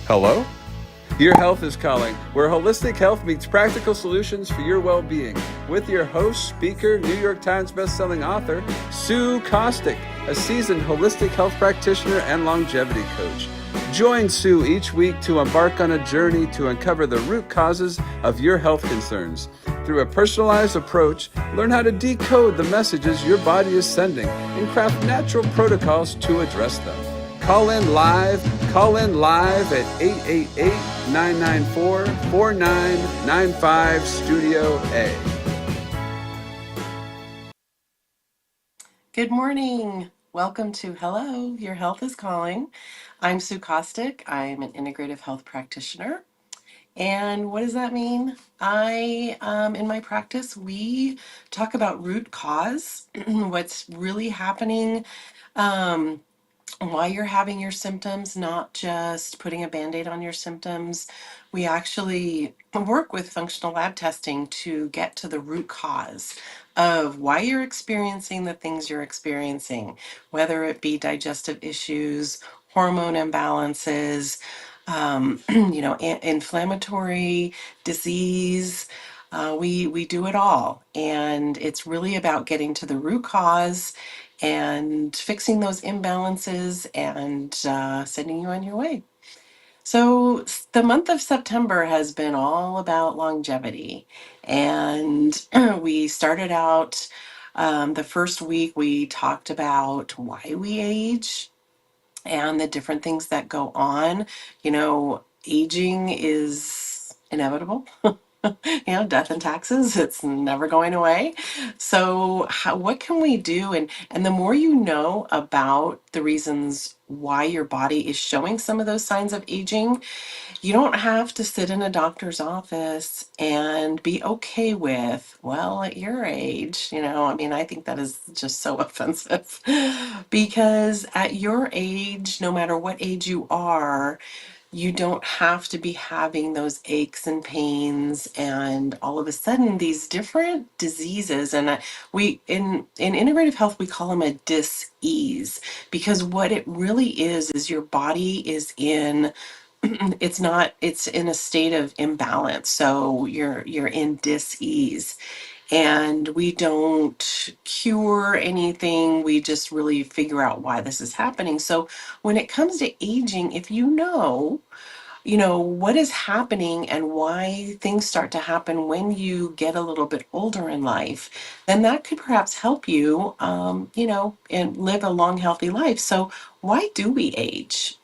Hello? Your Health is Calling, where holistic health meets practical solutions for your well-being. With your host, speaker, New York Times bestselling author, Sue Kostyk, a seasoned holistic health practitioner and longevity coach. Join Sue each week to embark on a journey to uncover the root causes of your health concerns. Through a personalized approach, learn how to decode the messages your body is sending and craft natural protocols to address them. Call in live at 888-994-4995 Studio A. Good morning. Welcome to Hello, Your Health is Calling. I'm Sue Kostyk. I'm an integrative health practitioner. And what does that mean? In my practice, we talk about root cause, what's really happening, why you're having your symptoms, not just putting a Band-Aid on your symptoms. We actually work with functional lab testing to get to the root cause of why you're experiencing the things you're experiencing, whether it be digestive issues, hormone imbalances, inflammatory disease. We do it all, and it's really about getting to the root cause and fixing those imbalances and sending you on your way. So the month of September has been all about longevity, and we started out the first week. We talked about why we age and the different things that go on. Aging is inevitable. Death and taxes, it's never going away. So what can we do? And the more you know about the reasons why your body is showing some of those signs of aging, you don't have to sit in a doctor's office and be okay with, well, at your age, I think that is just so offensive because at your age, no matter what age you are, you don't have to be having those aches and pains and all of a sudden these different diseases. And we in integrative health, we call them a dis-ease, because what it really is your body is in it's in a state of imbalance. So you're in dis-ease, and we don't cure anything. We just really figure out why this is happening. So when it comes to aging, if what is happening and why things start to happen when you get a little bit older in life, then that could perhaps help you, and live a long, healthy life. So why do we age?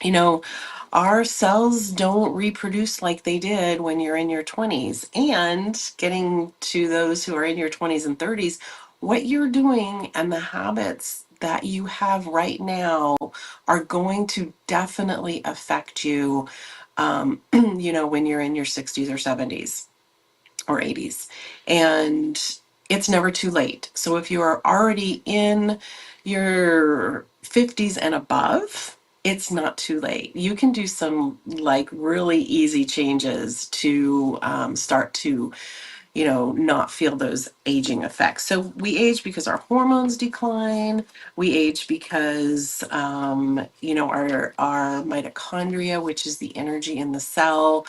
You know, our cells don't reproduce like they did when you're in your 20s. And getting to those who are in your 20s and 30s, what you're doing and the habits that you have right now are going to definitely affect you, when you're in your 60s or 70s or 80s. And it's never too late. So if you are already in your 50s and above, it's not too late. You can do some like really easy changes to start to not feel those aging effects. So we age because our hormones decline. We age because, our mitochondria, which is the energy in the cell,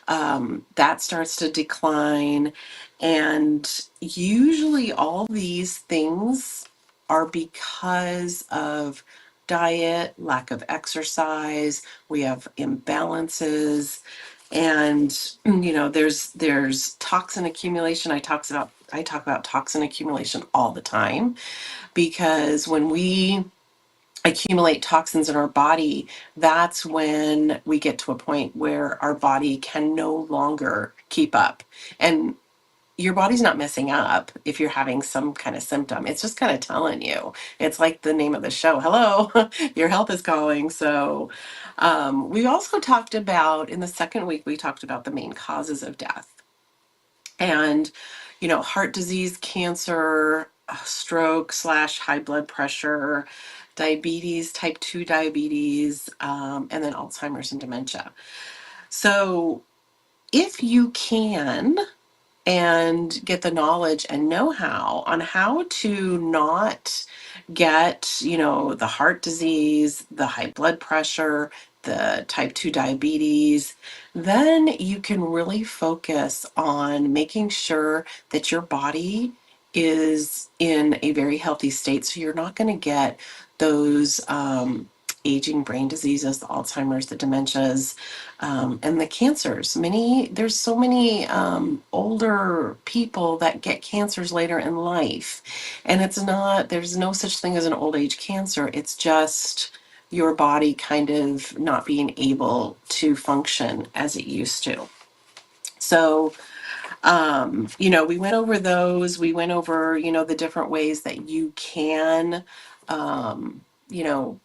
that starts to decline. And usually all these things are because of diet, lack of exercise, we have imbalances, and there's toxin accumulation. I talk about toxin accumulation all the time, because when we accumulate toxins in our body, that's when we get to a point where our body can no longer keep up. And your body's not messing up if you're having some kind of symptom. It's just kind of telling you. It's like the name of the show. Hello, your health is calling. So we also talked about, in the second week, we talked about the main causes of death. And, heart disease, cancer, stroke / high blood pressure, diabetes, type 2 diabetes, and then Alzheimer's and dementia. So if you can and get the knowledge and know-how on how to not get, the heart disease, the high blood pressure, the type 2 diabetes, then you can really focus on making sure that your body is in a very healthy state. So you're not going to get those aging brain diseases, the Alzheimer's, the dementias, and the cancers. There's so many older people that get cancers later in life. And there's no such thing as an old age cancer. It's just your body kind of not being able to function as it used to. So, we went over those. We went over, the different ways that you can, um, you know,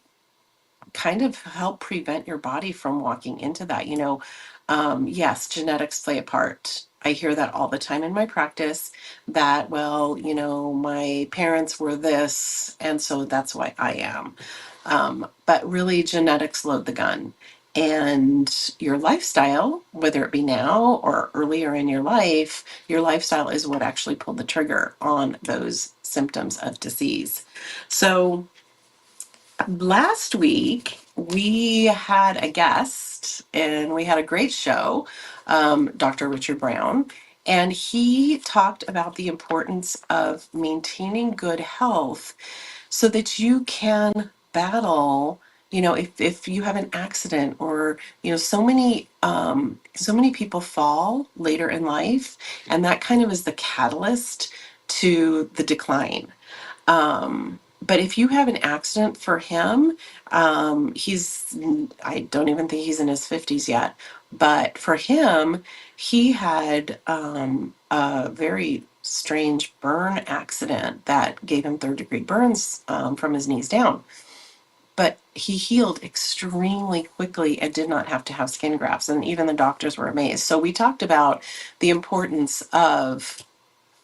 kind of help prevent your body from walking into that. Yes, genetics play a part. I hear that all the time in my practice that, well, my parents were this, and so that's why I am. But really, genetics load the gun. And your lifestyle, whether it be now or earlier in your lifestyle is what actually pulled the trigger on those symptoms of disease. So, last week, we had a guest and we had a great show, Dr. Richard Brown, and he talked about the importance of maintaining good health so that you can battle. If you have an accident or so many people fall later in life, and that kind of is the catalyst to the decline. But if you have an accident, for him, I don't even think he's in his 50s yet, but for him, he had a very strange burn accident that gave him third-degree burns from his knees down. But he healed extremely quickly and did not have to have skin grafts. And even the doctors were amazed. So we talked about the importance of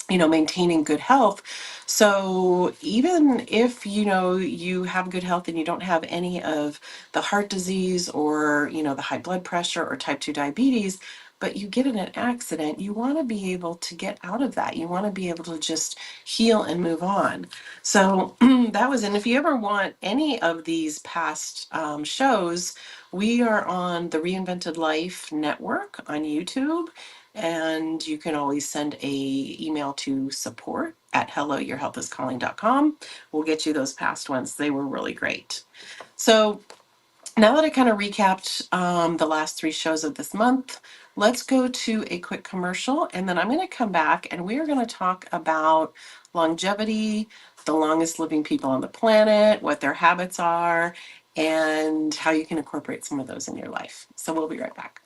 maintaining good health. So even if, you have good health and you don't have any of the heart disease or, the high blood pressure or type 2 diabetes, but you get in an accident, you want to be able to get out of that. You want to be able to just heal and move on. So and if you ever want any of these past shows, we are on the Reinvented Life Network on YouTube. And you can always send a email to support@helloyourhealthiscalling.com. We'll get you those past ones. They were really great. So now that I kind of recapped the last 3 shows of this month, let's go to a quick commercial, and then I'm going to come back and we are going to talk about longevity, the longest living people on the planet, what their habits are, and how you can incorporate some of those in your life. So we'll be right back.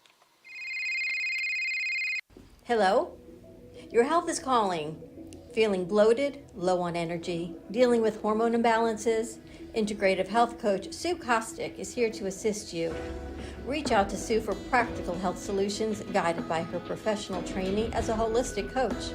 Hello? Your health is calling. Feeling bloated, low on energy, dealing with hormone imbalances? Integrative health coach Sue Kostyk is here to assist you. Reach out to Sue for practical health solutions guided by her professional training as a holistic coach.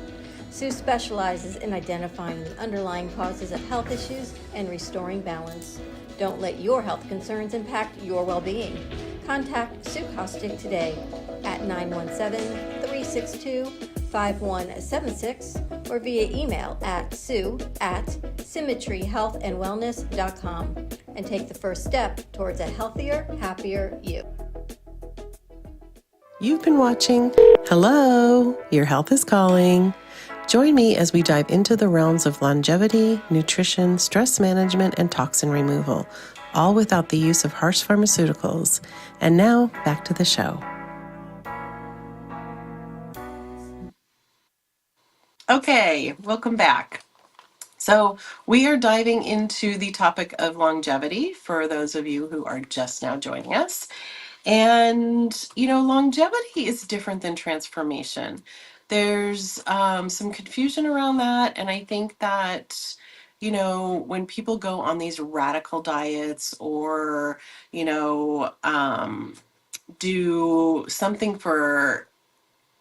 Sue specializes in identifying the underlying causes of health issues and restoring balance. Don't let your health concerns impact your well-being. Contact Sue Kostyk today at 917-362-5176 or via email at sue@symmetryhealthandwellness.com and take the first step towards a healthier, happier you. You've been watching Hello, Your Health is Calling. Join me as we dive into the realms of longevity, nutrition, stress management, and toxin removal, all without the use of harsh pharmaceuticals. And now, back to the show. Okay, welcome back. So we are diving into the topic of longevity for those of you who are just now joining us. And, longevity is different than transformation. There's some confusion around that. And I think that, when people go on these radical diets or, do something for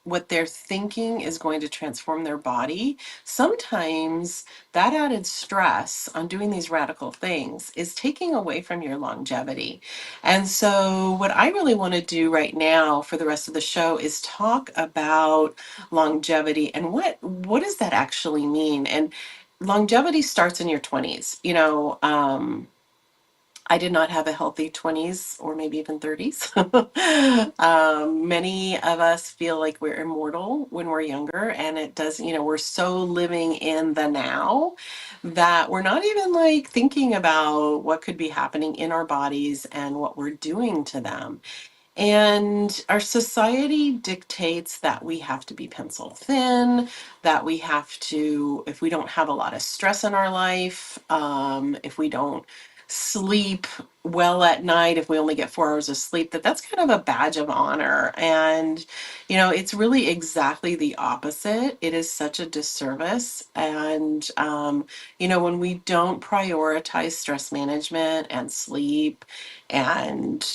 what they're thinking is going to transform their body, sometimes that added stress on doing these radical things is taking away from your longevity. And so, what I really want to do right now for the rest of the show is talk about longevity and what does that actually mean? And longevity starts in your 20s. I did not have a healthy 20s or maybe even 30s. Many of us feel like we're immortal when we're younger, and it does, we're so living in the now that we're not even like thinking about what could be happening in our bodies and what we're doing to them. And our society dictates that we have to be pencil thin, that we have to, if we don't have a lot of stress in our life, if we don't sleep well at night, if we only get 4 hours of sleep, that's kind of a badge of honor. And, it's really exactly the opposite. It is such a disservice. And, when we don't prioritize stress management and sleep and,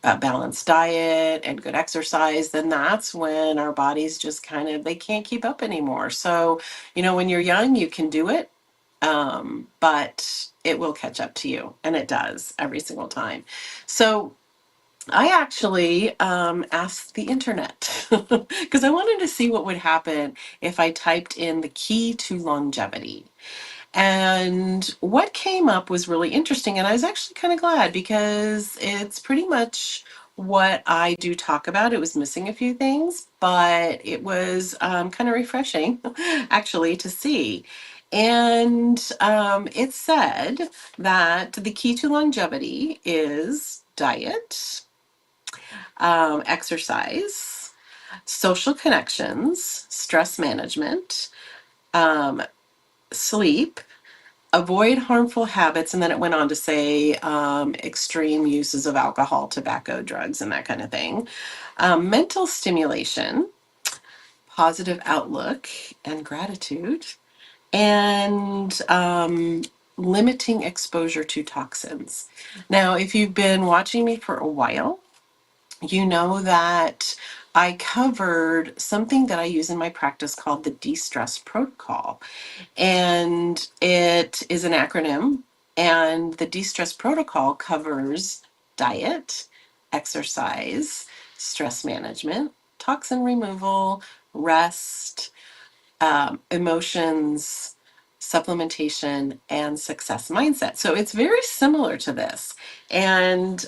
a balanced diet and good exercise, then that's when our bodies just kind of, they can't keep up anymore. So, when you're young, you can do it, but it will catch up to you, and it does every single time. So I actually asked the internet because I wanted to see what would happen if I typed in the key to longevity. And what came up was really interesting. And I was actually kind of glad because it's pretty much what I do talk about. It was missing a few things, but it was kind of refreshing actually to see. And it said that the key to longevity is diet, exercise, social connections, stress management, um, sleep, avoid harmful habits, and then it went on to say extreme uses of alcohol, tobacco, drugs, and that kind of thing. Mental stimulation, positive outlook, and gratitude, and limiting exposure to toxins. Now, if you've been watching me for a while, you know that I covered something that I use in my practice called the de-stress protocol. And it is an acronym. And the de-stress protocol covers diet, exercise, stress management, toxin removal, rest, emotions, supplementation, and success mindset. So it's very similar to this. And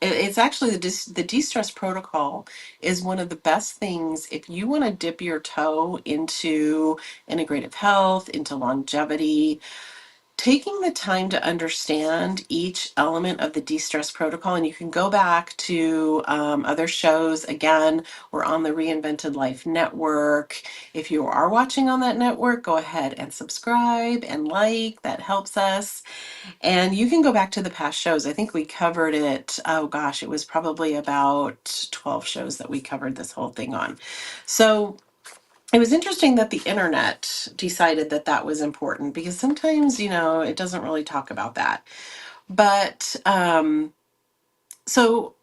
it's actually the de-stress protocol is one of the best things if you want to dip your toe into integrative health, into longevity. Taking the time to understand each element of the de-stress protocol, and you can go back to other shows. Again, we're on the Reinvented Life Network. If you are watching on that network, go ahead and subscribe and like. That helps us. And you can go back to the past shows. I think we covered it. Oh gosh, it was probably about 12 shows that we covered this whole thing on. So it was interesting that the internet decided that that was important because sometimes, it doesn't really talk about that. But so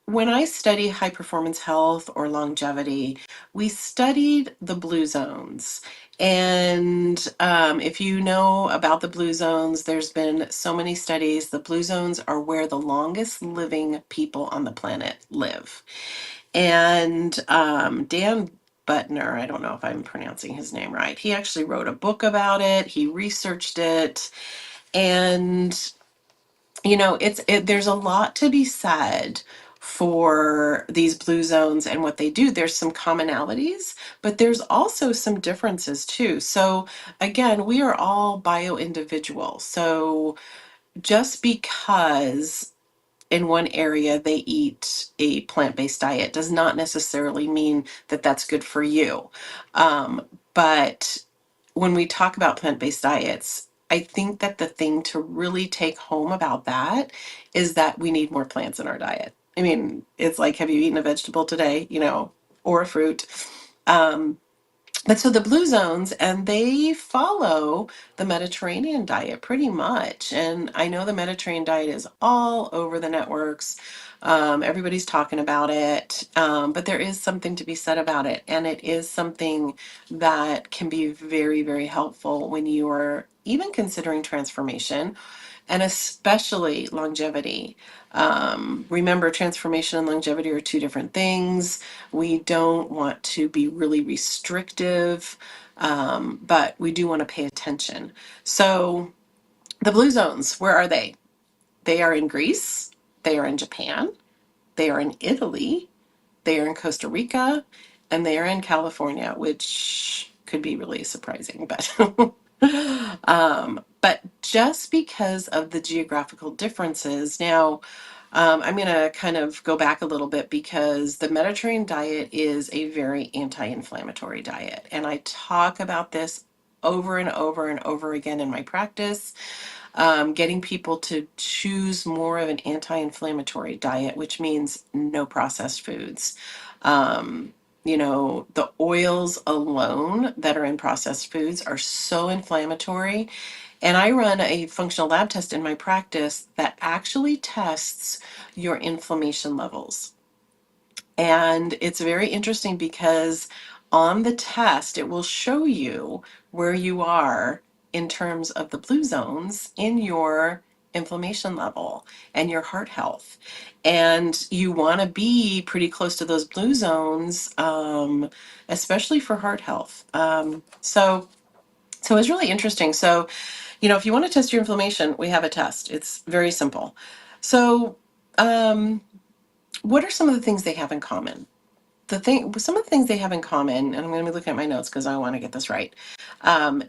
when I study high performance health or longevity, we studied the blue zones. And if you know about the blue zones, there's been so many studies. The blue zones are where the longest living people on the planet live. And Dan Butner, I don't know if I'm pronouncing his name right, he actually wrote a book about it. He researched it. And, there's a lot to be said for these blue zones and what they do. There's some commonalities, but there's also some differences too. So again, we are all bio individual. So just because in one area they eat a plant-based diet does not necessarily mean that that's good for you. But when we talk about plant-based diets, I think that the thing to really take home about that is that we need more plants in our diet. I mean, it's like, have you eaten a vegetable today, or a fruit? But so the blue zones, and they follow the Mediterranean diet pretty much. And I know the Mediterranean diet is all over the networks. Everybody's talking about it. But there is something to be said about it. And it is something that can be very, very helpful when you are even considering transformation and especially longevity. Remember, transformation and longevity are two different things. We don't want to be really restrictive, but we do want to pay attention. So, the blue zones, where are they? They are in Greece, they are in Japan, they are in Italy, they are in Costa Rica, and they are in California, which could be really surprising, but but just because of the geographical differences. Now, I'm going to kind of go back a little bit because the Mediterranean diet is a very anti-inflammatory diet, and I talk about this over and over and over again in my practice, getting people to choose more of an anti-inflammatory diet, which means no processed foods. The oils alone that are in processed foods are so inflammatory. And I run a functional lab test in my practice that actually tests your inflammation levels. And it's very interesting because on the test, it will show you where you are in terms of the blue zones in your inflammation level and your heart health. And you want to be pretty close to those blue zones, especially for heart health. So it's really interesting. So, if you want to test your inflammation, we have a test. It's very simple. So, what are some of the things they have in common? Some of the things they have in common, and I'm going to be looking at my notes because I want to get this right,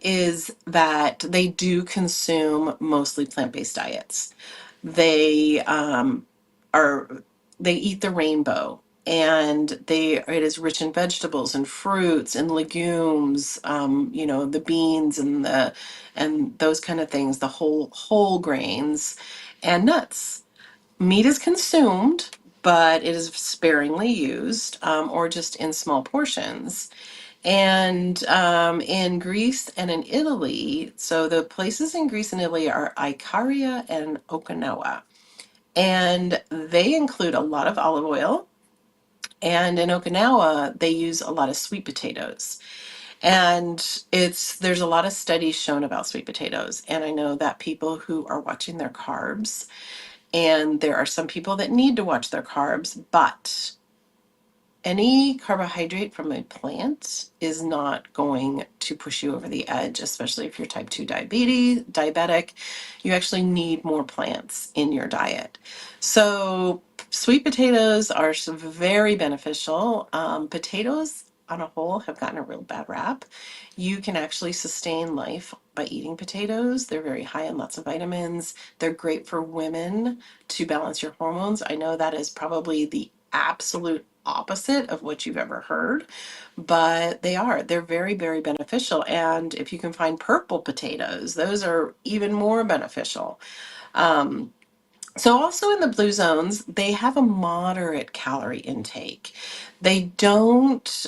is that they do consume mostly plant-based diets. They are they eat the rainbow, and it is rich in vegetables and fruits and legumes. The beans and those kind of things, the whole grains, and nuts. Meat is consumed, but it is sparingly used, or just in small portions. And in Greece and in Italy, so the places in Greece and Italy are Icaria and Okinawa. And they include a lot of olive oil. And in Okinawa, they use a lot of sweet potatoes. And there's a lot of studies shown about sweet potatoes. And I know that people who are watching their carbs, and there are some people that need to watch their carbs, but any carbohydrate from a plant is not going to push you over the edge, especially if you're type 2 diabetic. You actually need more plants in your diet. So sweet potatoes are very beneficial. Potatoes on a whole have gotten a real bad rap. You can actually sustain life by eating potatoes. They're very high in lots of vitamins. They're great for women to balance your hormones. I know that is probably the absolute opposite of what you've ever heard, but they're very, very beneficial. And if you can find purple potatoes, those are even more beneficial. So also in the blue zones, they have a moderate calorie intake. They don't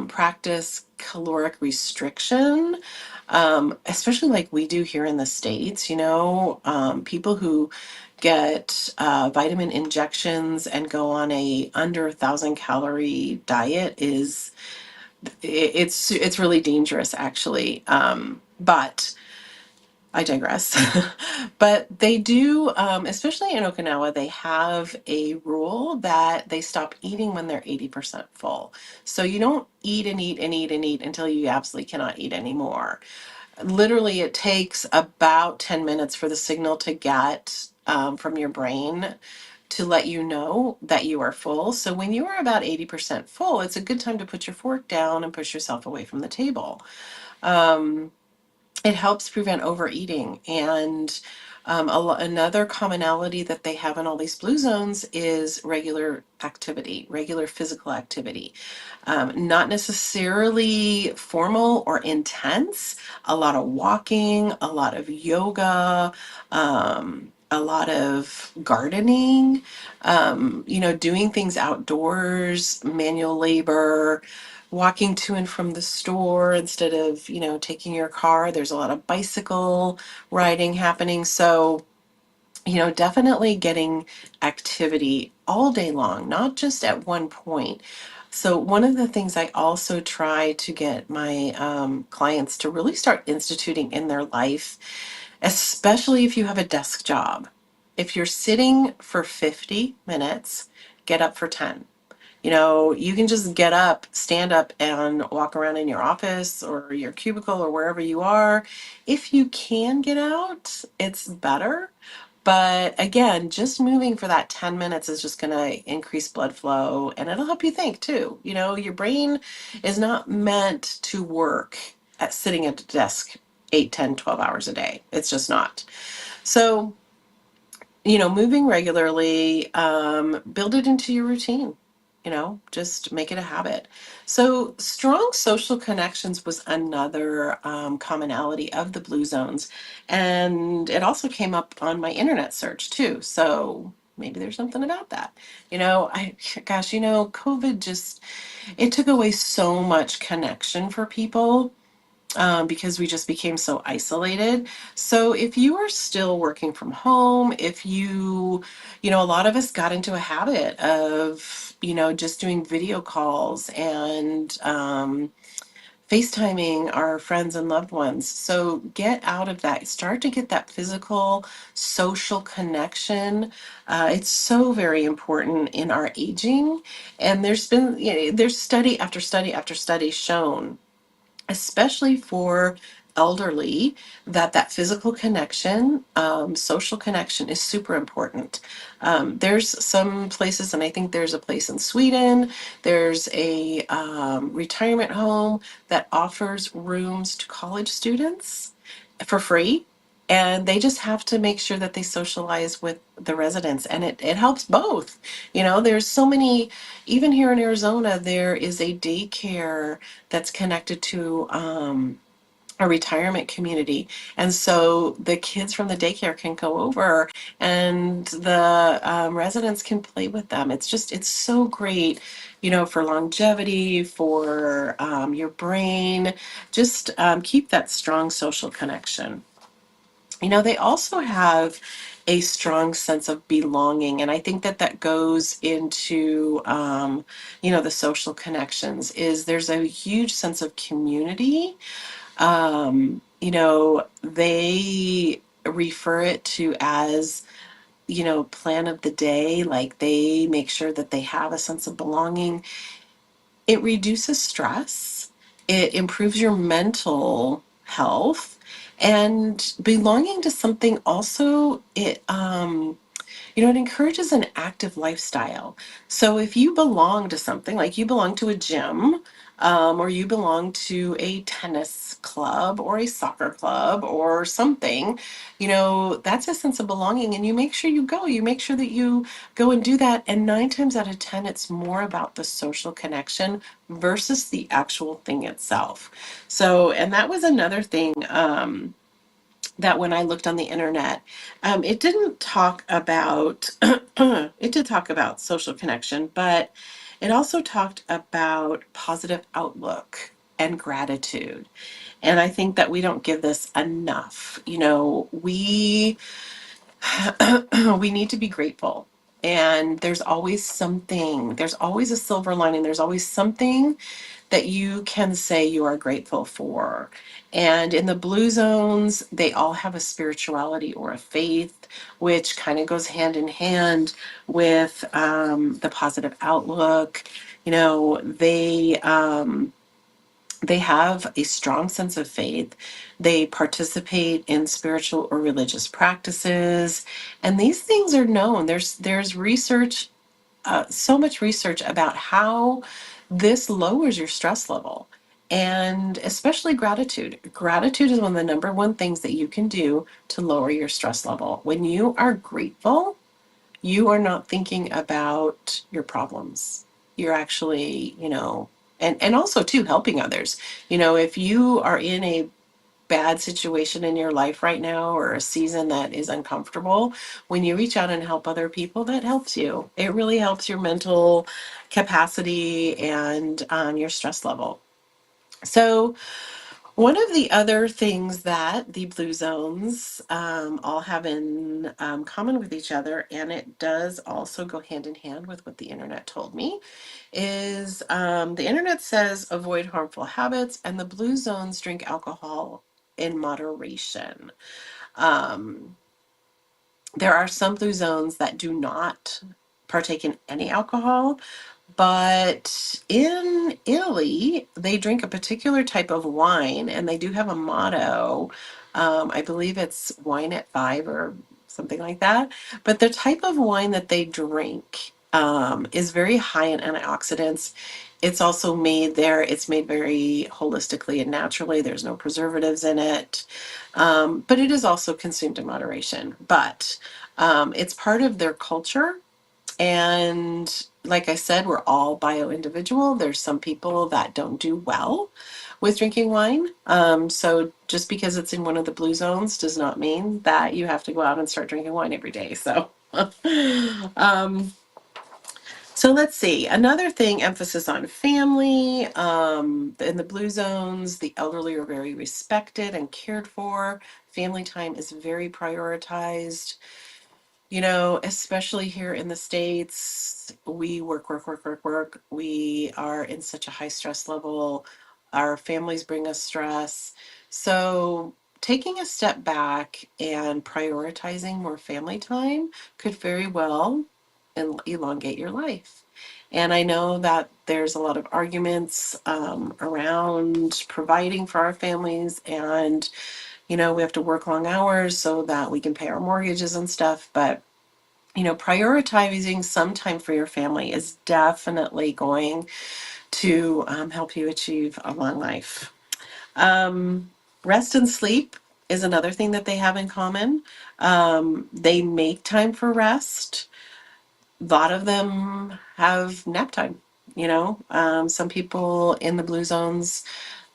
practice caloric restriction, especially like we do here in the States. People who get vitamin injections and go on a under 1,000 calorie diet it's really dangerous, actually. But I digress. But they do, especially in Okinawa, they have a rule that they stop eating when they're 80% full. So you don't eat and eat and eat and eat until you absolutely cannot eat anymore. Literally, it takes about 10 minutes for the signal to get from your brain to let you know that you are full. So when you are about 80% full, it's a good time to put your fork down and push yourself away from the table. It helps prevent overeating. And another commonality that they have in all these blue zones is regular activity, regular physical activity. Not necessarily formal or intense, a lot of walking, a lot of yoga, a lot of gardening, doing things outdoors, manual labor, walking to and from the store instead of, taking your car. There's a lot of bicycle riding happening. So, definitely getting activity all day long, not just at one point. So, one of the things I also try to get my clients to really start instituting in their life, especially if you have a desk job. If you're sitting for 50 minutes, get up for 10. You can just get up, stand up, and walk around in your office or your cubicle or wherever you are. If you can get out, it's better. But again, just moving for that 10 minutes is just going to increase blood flow, and it'll help you think too. You know, your brain is not meant to work at sitting at a desk 8, 10, 12 hours a day. It's just not. So, you know, moving regularly, build it into your routine. You know, just make it a habit. So, strong social connections was another commonality of the blue zones. And it also came up on my internet search too. So, maybe there's something about that. You know, gosh, you know, COVID just, it took away so much connection for people, because we just became so isolated. So if you are still working from home, if you know, a lot of us got into a habit of, you know, just doing video calls and FaceTiming our friends and loved ones. So get out of that. Start to get that physical, social connection. It's so very important in our aging. And there's been, you know, there's study after study after study shown, especially for elderly, that that physical connection, social connection is super important. There's some places, and I think there's a place in Sweden, there's a retirement home that offers rooms to college students for free. And they just have to make sure that they socialize with the residents, and it helps both. You know, there's so many, even here in Arizona, there is a daycare that's connected to a retirement community. And so the kids from the daycare can go over, and the residents can play with them. It's just, it's so great, you know, for longevity, for your brain. Just keep that strong social connection. You know, they also have a strong sense of belonging. And I think that that goes into, you know, the social connections, is there's a huge sense of community. You know, they refer it to as, you know, plan of the day. Like, they make sure that they have a sense of belonging. It reduces stress, it improves your mental health, and belonging to something also, it you know, it encourages an active lifestyle. So if you belong to something, like you belong to a gym, or you belong to a tennis club or a soccer club or something, you know, that's a sense of belonging. And you make sure you go, you make sure that you go and do that. And 9 times out of 10, it's more about the social connection versus the actual thing itself. So, and that was another thing. That when I looked on the internet, it didn't talk about, it did talk about social connection, but it also talked about positive outlook and gratitude. And I think that we don't give this enough. You know, we need to be grateful. And there's always something, there's always a silver lining, there's always something that you can say you are grateful for. And in the blue zones, they all have a spirituality or a faith, which kind of goes hand in hand with the positive outlook. You know, they have a strong sense of faith. They participate in spiritual or religious practices, and these things are known. There's research, so much research about how this lowers your stress level, and especially gratitude. Gratitude is one of the number one things that you can do to lower your stress level. When you are grateful, you are not thinking about your problems. You're actually, you know, and also too, helping others. You know, if you are in a bad situation in your life right now, or a season that is uncomfortable, when you reach out and help other people, that helps you. It really helps your mental capacity and your stress level. So, one of the other things that the blue zones all have in common with each other, and it does also go hand in hand with what the internet told me, is the internet says avoid harmful habits, and the blue zones drink alcohol in moderation. Um, there are some blue zones that do not partake in any alcohol, but in Italy, they drink a particular type of wine, and they do have a motto. I believe it's wine at 5 or something like that. But the type of wine that they drink is very high in antioxidants. It's also made there, it's made very holistically and naturally. There's no preservatives in it. But it is also consumed in moderation. But it's part of their culture. And like I said, we're all bio individual. There's some people that don't do well with drinking wine. So just because it's in one of the blue zones does not mean that you have to go out and start drinking wine every day. So, um, so let's see. Another thing, emphasis on family. In the blue zones, the elderly are very respected and cared for. Family time is very prioritized. You know, especially here in the States, we work, work, work, work, work. We are in such a high stress level. Our families bring us stress. So, taking a step back and prioritizing more family time could very well elongate your life. And I know that there's a lot of arguments around providing for our families, and we have to work long hours so that we can pay our mortgages and stuff. But, prioritizing some time for your family is definitely going to help you achieve a long life. Rest and sleep is another thing that they have in common. They make time for rest. A lot of them have nap time. Some people in the blue zones,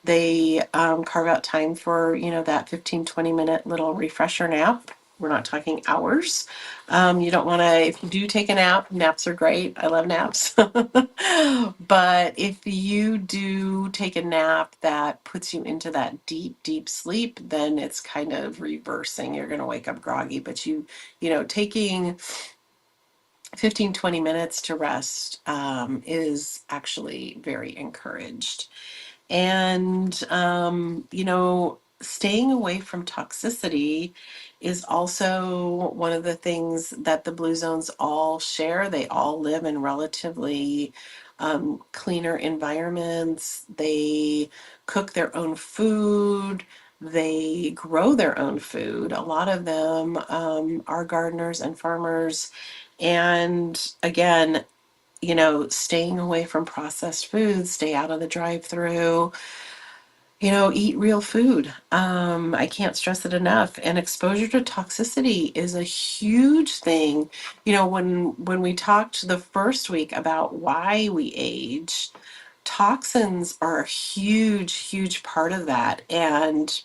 they carve out time for, that 15-20 minute little refresher nap. We're not talking hours. You don't want to, if you do take a nap, naps are great. I love naps. But if you do take a nap that puts you into that deep, deep sleep, then it's kind of reversing. You're going to wake up groggy, but taking 15-20 minutes to rest is actually very encouraged. And, staying away from toxicity is also one of the things that the blue zones all share. They all live in relatively cleaner environments. They cook their own food. They grow their own food. A lot of them are gardeners and farmers. And again, staying away from processed foods, stay out of the drive-through, eat real food. I can't stress it enough. And exposure to toxicity is a huge thing. When we talked the first week about why we age, toxins are a huge, huge part of that. And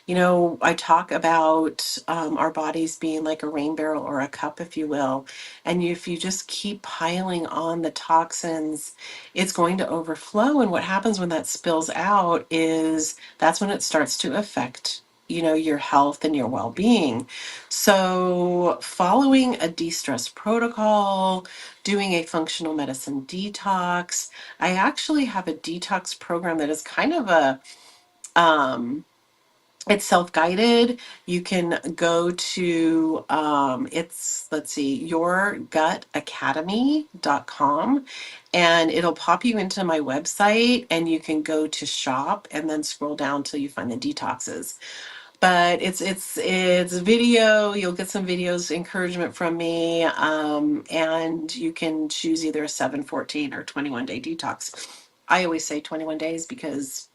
I talk about our bodies being like a rain barrel or a cup, if you will. And if you just keep piling on the toxins, it's going to overflow. And what happens when that spills out is that's when it starts to affect, your health and your well-being. So following a de-stress protocol, doing a functional medicine detox. I actually have a detox program that is kind of it's self-guided. You can go to let's see, yourgutacademy.com, and it'll pop you into my website, and you can go to shop and then scroll down till you find the detoxes. But it's video. You'll get some videos, encouragement from me, and you can choose either a 7, 14, or 21-day detox. I always say 21 days because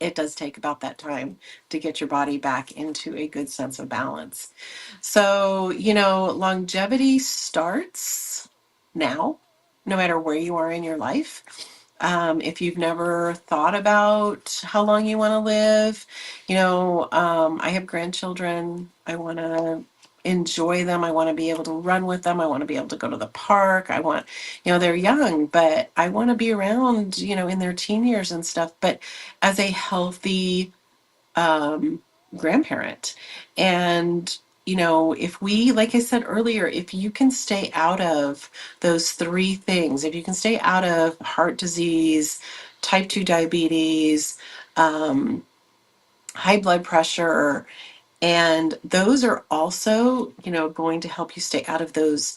it does take about that time to get your body back into a good sense of balance. So, longevity starts now, no matter where you are in your life. If you've never thought about how long you want to live, I have grandchildren. I want to enjoy them. I want to be able to run with them. I want to be able to go to the park. I want, they're young, but I want to be around, in their teen years and stuff, but as a healthy grandparent. And if we, like I said earlier, if you can stay out of those three things, if you can stay out of heart disease, type 2 diabetes, high blood pressure, and those are also, going to help you stay out of those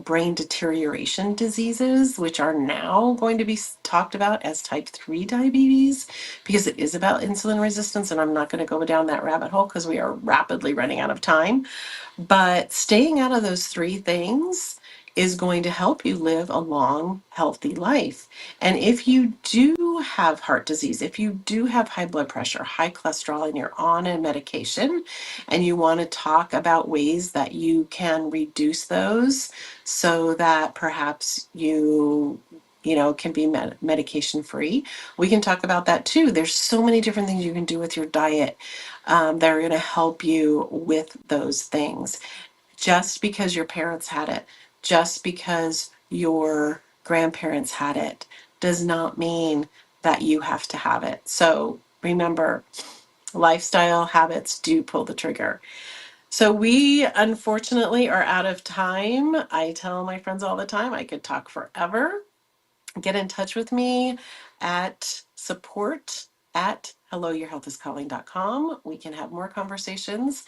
brain deterioration diseases, which are now going to be talked about as type 3 diabetes, because it is about insulin resistance. And I'm not going to go down that rabbit hole because we are rapidly running out of time. But staying out of those three things is going to help you live a long, healthy life. And if you do have heart disease, if you do have high blood pressure, high cholesterol, and you're on a medication, and you want to talk about ways that you can reduce those so that perhaps you can be medication free, we can talk about that too. There's so many different things you can do with your diet that are going to help you with those things. Just because your parents had it, just because your grandparents had it, does not mean that you have to have it. So remember, lifestyle habits do pull the trigger. So we unfortunately are out of time. I tell my friends all the time I could talk forever. Get in touch with me at support@helloyourhealthiscalling.com. We can have more conversations.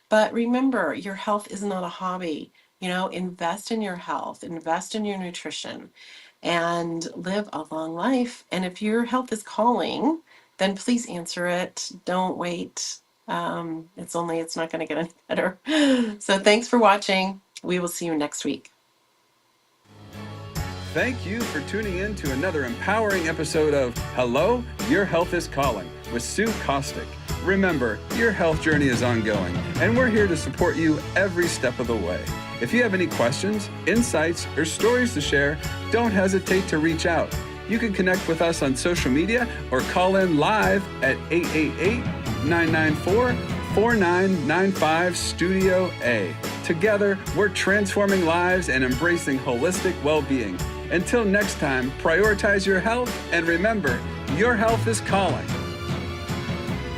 But remember, your health is not a hobby. Invest in your health, invest in your nutrition, and live a long life. And if your health is calling, then please answer it. Don't wait. It's not going to get any better. So thanks for watching. We will see you next week. Thank you for tuning in to another empowering episode of Hello, Your Health is Calling with Sue Kostyk. Remember, your health journey is ongoing, and we're here to support you every step of the way. If you have any questions, insights, or stories to share, don't hesitate to reach out. You can connect with us on social media or call in live at 888-994-4995 Studio A. Together, we're transforming lives and embracing holistic well-being. Until next time, prioritize your health and remember, your health is calling.